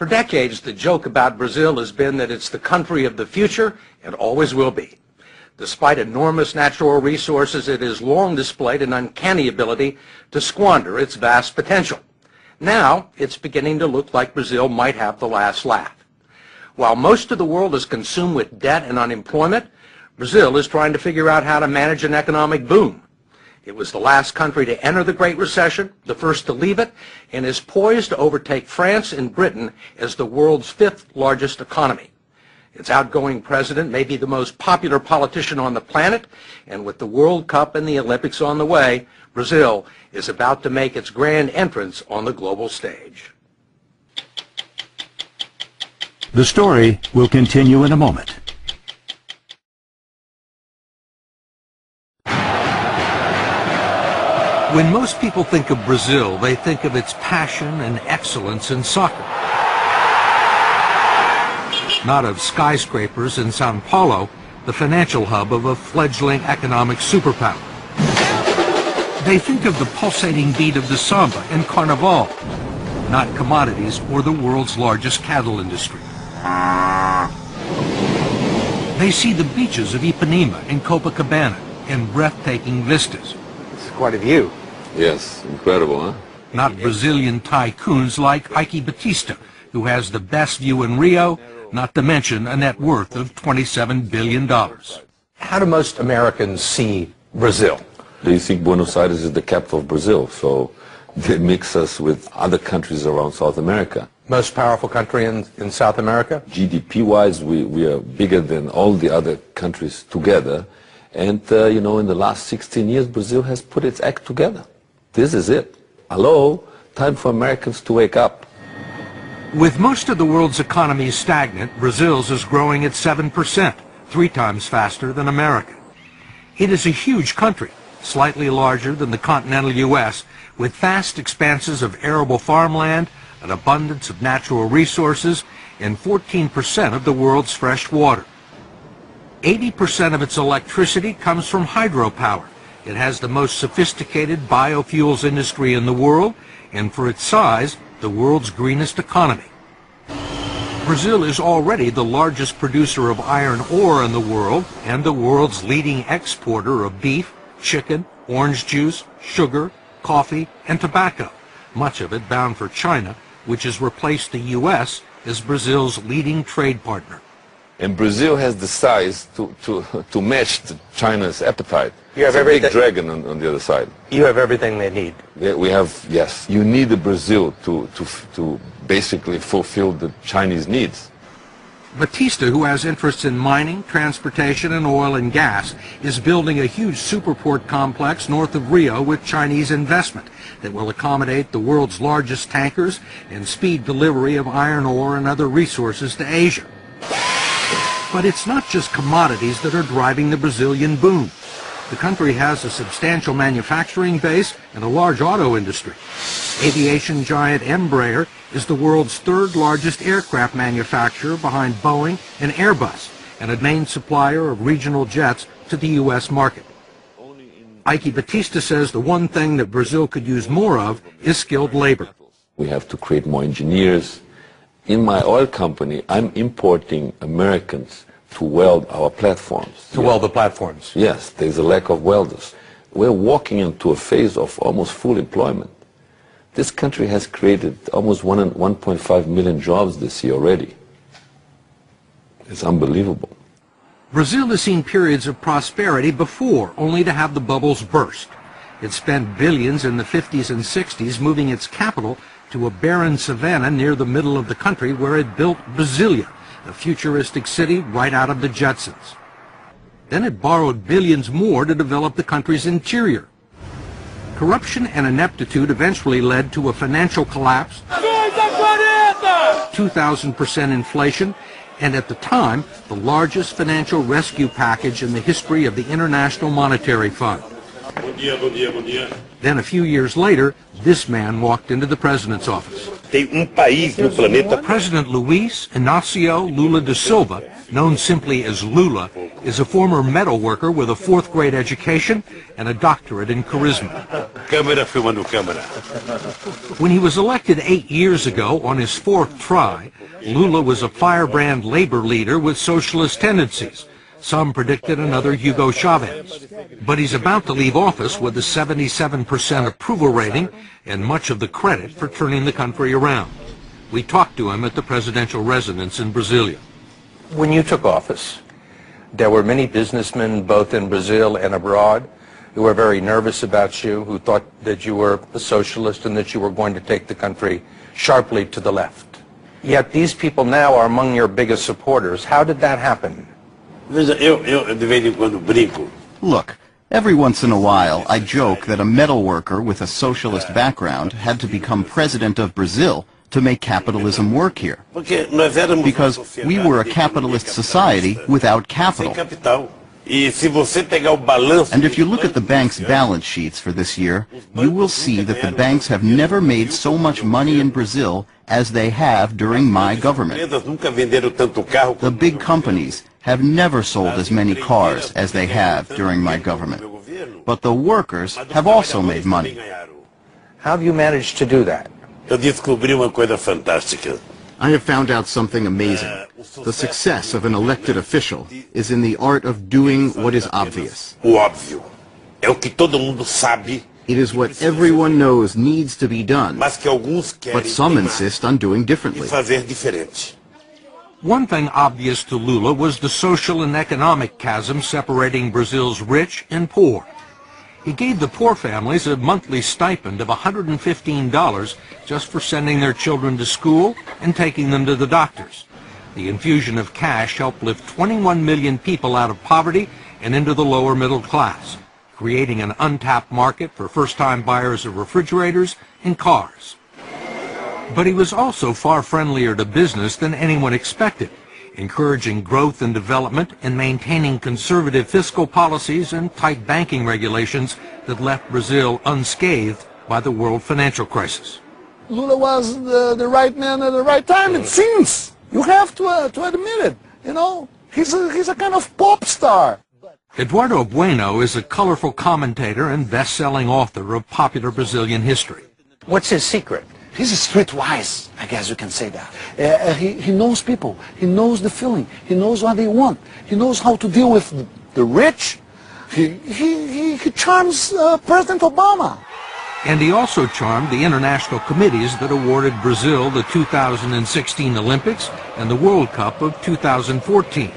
For decades, the joke about Brazil has been that it's the country of the future and always will be. Despite enormous natural resources, it has long displayed an uncanny ability to squander its vast potential. Now, it's beginning to look like Brazil might have the last laugh. While most of the world is consumed with debt and unemployment, Brazil is trying to figure out how to manage an economic boom. It was the last country to enter the Great Recession, the first to leave it, and is poised to overtake France and Britain as the world's fifth largest economy. Its outgoing president may be the most popular politician on the planet, and with the World Cup and the Olympics on the way, Brazil is about to make its grand entrance on the global stage. The story will continue in a moment. When most people think of Brazil, they think of its passion and excellence in soccer. Not of skyscrapers in Sao Paulo, the financial hub of a fledgling economic superpower. They think of the pulsating beat of the samba and carnival, not commodities or the world's largest cattle industry. They see the beaches of Ipanema and Copacabana and breathtaking vistas. It's quite a view. Yes, incredible, huh? Not Brazilian tycoons like Ike Batista, who has the best view in Rio, not to mention a net worth of $27 billion. How do most Americans see Brazil? They think Buenos Aires is the capital of Brazil, so they mix us with other countries around South America. Most powerful country in South America? GDP-wise, we are bigger than all the other countries together. And, you know, in the last 16 years, Brazil has put its act together. This is it. Hello, time for Americans to wake up. With most of the world's economies stagnant, Brazil's is growing at 7%, 3 times faster than America. It is a huge country, slightly larger than the continental U.S., with vast expanses of arable farmland, an abundance of natural resources, and 14% of the world's fresh water. 80% of its electricity comes from hydropower. It has the most sophisticated biofuels industry in the world, and for its size, the world's greenest economy. Brazil is already the largest producer of iron ore in the world and the world's leading exporter of beef, chicken, orange juice, sugar, coffee, and tobacco, much of it bound for China, which has replaced the U.S. as Brazil's leading trade partner. And Brazil has the size to match China's appetite. You have it's a big everything. dragon on the other side. You have everything they need. Yeah, we have, yes. You need a Brazil to basically fulfill the Chinese needs. Batista, who has interests in mining, transportation, and oil and gas, is building a huge superport complex north of Rio with Chinese investment that will accommodate the world's largest tankers and speed delivery of iron ore and other resources to Asia. But it's not just commodities that are driving the Brazilian boom. The country has a substantial manufacturing base and a large auto industry. Aviation giant Embraer is the world's third largest aircraft manufacturer behind Boeing and Airbus, and a main supplier of regional jets to the U.S. market. Ike Batista says the one thing that Brazil could use more of is skilled labor. We have to create more engineers. In my oil company, I'm importing Americans to weld our platforms. To weld the platforms? Yes, there's a lack of welders. We're walking into a phase of almost full employment. This country has created almost 1.5 million jobs this year already. It's unbelievable. Brazil has seen periods of prosperity before, only to have the bubbles burst. It spent billions in the 50s and 60s moving its capital to a barren savanna near the middle of the country where it built Brasilia, a futuristic city right out of the Jetsons. Then it borrowed billions more to develop the country's interior. Corruption and ineptitude eventually led to a financial collapse, 2,000% inflation, and at the time, the largest financial rescue package in the history of the International Monetary Fund. Then a few years later, this man walked into the president's office. President Luis Inácio Lula da Silva, known simply as Lula, is a former metal worker with a fourth-grade education and a doctorate in charisma. When he was elected 8 years ago on his fourth try, Lula was a firebrand labor leader with socialist tendencies. Some predicted another Hugo Chavez. But he's about to leave office with a 77% approval rating and much of the credit for turning the country around. We talked to him at the presidential residence in Brasilia. When you took office, there were many businessmen both in Brazil and abroad who were very nervous about you, who thought that you were a socialist and that you were going to take the country sharply to the left. Yet these people now are among your biggest supporters. How did that happen? Look, every once in a while I joke that a metal worker with a socialist background had to become president of Brazil to make capitalism work here. Because we were a capitalist society without capital. And if you look at the bank's balance sheets for this year, you will see that the banks have never made so much money in Brazil as they have during my government. The big companies have never sold as many cars as they have during my government. But the workers have also made money. How have you managed to do that? I have found out something amazing. The success of an elected official is in the art of doing what is obvious. It is what everyone knows needs to be done, but some insist on doing differently. One thing obvious to Lula was the social and economic chasm separating Brazil's rich and poor. He gave the poor families a monthly stipend of $115 just for sending their children to school and taking them to the doctors. The infusion of cash helped lift 21 million people out of poverty and into the lower middle class, creating an untapped market for first-time buyers of refrigerators and cars. But he was also far friendlier to business than anyone expected, encouraging growth and development and maintaining conservative fiscal policies and tight banking regulations that left Brazil unscathed by the world financial crisis. Lula was the right man at the right time, it seems. You have to admit it. You know, he's a kind of pop star. Eduardo Bueno is a colorful commentator and best-selling author of popular Brazilian history. What's his secret? He's streetwise, I guess you can say that. He knows people. He knows the feeling. He knows what they want. He knows how to deal with the rich. He charms President Obama. And he also charmed the international committees that awarded Brazil the 2016 Olympics and the World Cup of 2014,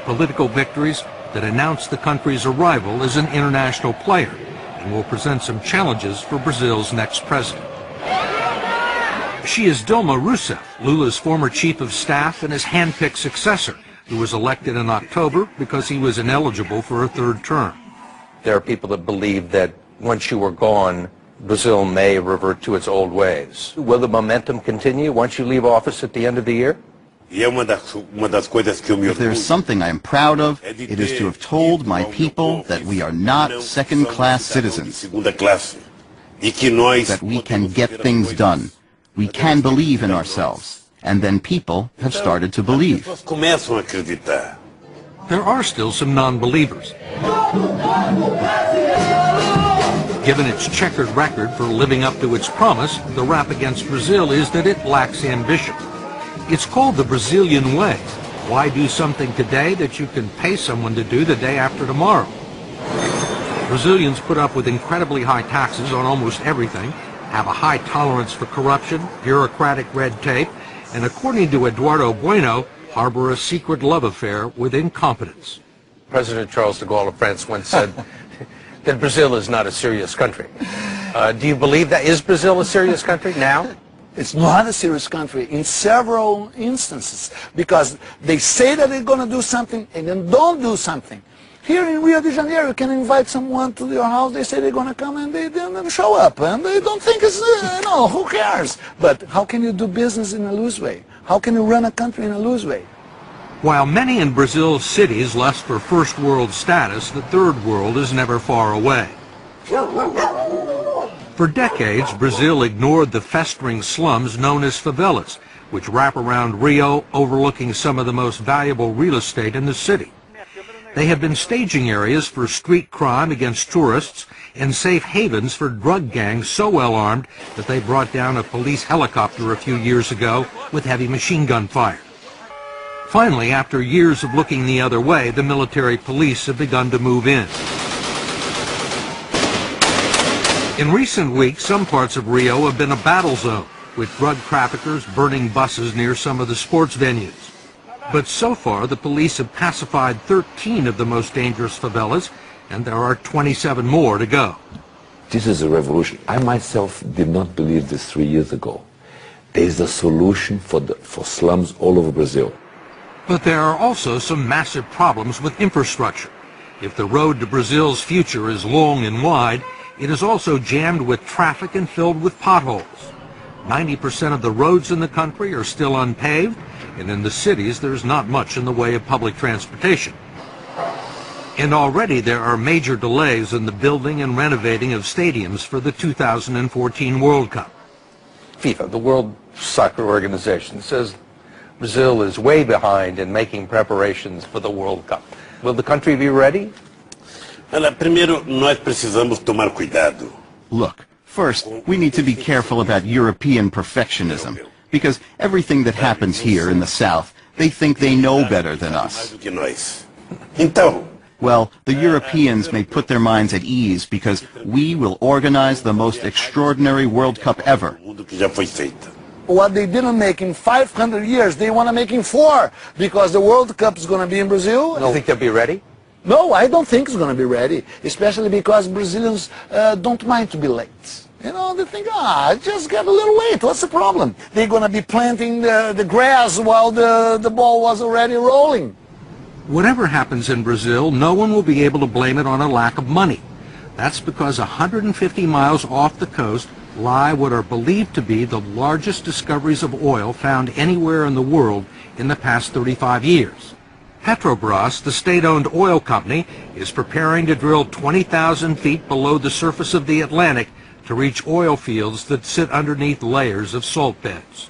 political victories that announced the country's arrival as an international player and will present some challenges for Brazil's next president. She is Dilma Rousseff, Lula's former chief of staff and his hand-picked successor, who was elected in October because he was ineligible for a third term. There are people that believe that once you were gone, Brazil may revert to its old ways. Will the momentum continue once you leave office at the end of the year? If there's something I am proud of, it is to have told my people that we are not second-class citizens, that we can get things done. We can believe in ourselves, and then people have started to believe. There are still some non-believers. Given its checkered record for living up to its promise, the rap against Brazil is that it lacks ambition. It's called the Brazilian way. Why do something today that you can pay someone to do the day after tomorrow? Brazilians put up with incredibly high taxes on almost everything, have a high tolerance for corruption, bureaucratic red tape, and according to Eduardo Bueno, harbor a secret love affair with incompetence. President Charles de Gaulle of France once said that Brazil is not a serious country. Do you believe that? Is Brazil a serious country now? It's not a serious country in several instances because they say that they're going to do something and then don't do something. Here in Rio de Janeiro, you can invite someone to your house, they say they're going to come and they don't show up and they don't think it's, who cares? But how can you do business in a loose way? How can you run a country in a loose way? While many in Brazil's cities lust for first world status, the third world is never far away. For decades, Brazil ignored the festering slums known as favelas, which wrap around Rio, overlooking some of the most valuable real estate in the city. They have been staging areas for street crime against tourists and safe havens for drug gangs so well armed that they brought down a police helicopter a few years ago with heavy machine gun fire. Finally, after years of looking the other way, the military police have begun to move in. In recent weeks, some parts of Rio have been a battle zone, with drug traffickers burning buses near some of the sports venues. But so far, the police have pacified 13 of the most dangerous favelas, and there are 27 more to go. This is a revolution. I myself did not believe this 3 years ago. There is a solution for slums all over Brazil. But there are also some massive problems with infrastructure. If the road to Brazil's future is long and wide, it is also jammed with traffic and filled with potholes. 90% of the roads in the country are still unpaved, and in the cities there's not much in the way of public transportation. And already there are major delays in the building and renovating of stadiums for the 2014 World Cup. FIFA, the World Soccer Organization, says Brazil is way behind in making preparations for the World Cup. Will the country be ready? Primeiro, nós precisamos tomar cuidado. Look, first, we need to be careful about European perfectionism, because everything that happens here in the South, they think they know better than us. Então, Well, the Europeans may put their minds at ease because we will organize the most extraordinary World Cup ever. que já foi feita. What they didn't make in 500 years, they want to make in 4, because the World Cup is going to be in Brazil. Do you think they'll be ready? No, I don't think it's going to be ready, especially because Brazilians don't mind to be late. You know, they think, just get a little late, what's the problem? They're going to be planting the grass while the ball was already rolling. Whatever happens in Brazil, no one will be able to blame it on a lack of money. That's because 150 miles off the coast lie what are believed to be the largest discoveries of oil found anywhere in the world in the past 35 years. Petrobras, the state-owned oil company, is preparing to drill 20,000 feet below the surface of the Atlantic to reach oil fields that sit underneath layers of salt beds.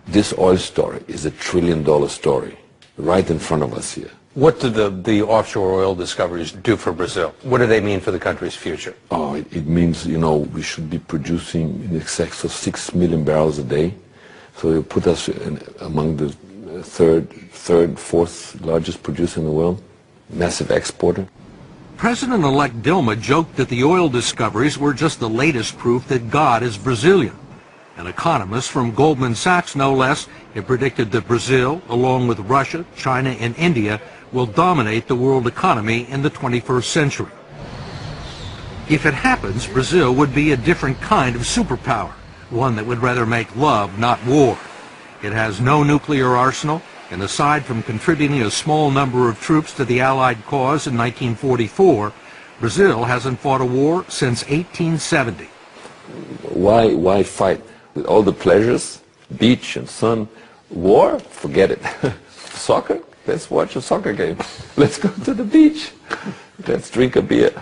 This oil story is $1 trillion story right in front of us here. What do the offshore oil discoveries do for Brazil? What do they mean for the country's future? Oh, it means, you know, we should be producing in excess of 6 million barrels a day. So it put us among the third, fourth largest producer in the world, massive exporter. President-elect Dilma joked that the oil discoveries were just the latest proof that God is Brazilian. An economist from Goldman Sachs, no less, had predicted that Brazil, along with Russia, China, and India, will dominate the world economy in the 21st century. If it happens, Brazil would be a different kind of superpower, one that would rather make love, not war. It has no nuclear arsenal, and aside from contributing a small number of troops to the Allied cause in 1944, Brazil hasn't fought a war since 1870. Why fight? With all the pleasures, beach and sun, war, forget it. Soccer, let's watch a soccer game. Let's go to the beach. Let's drink a beer.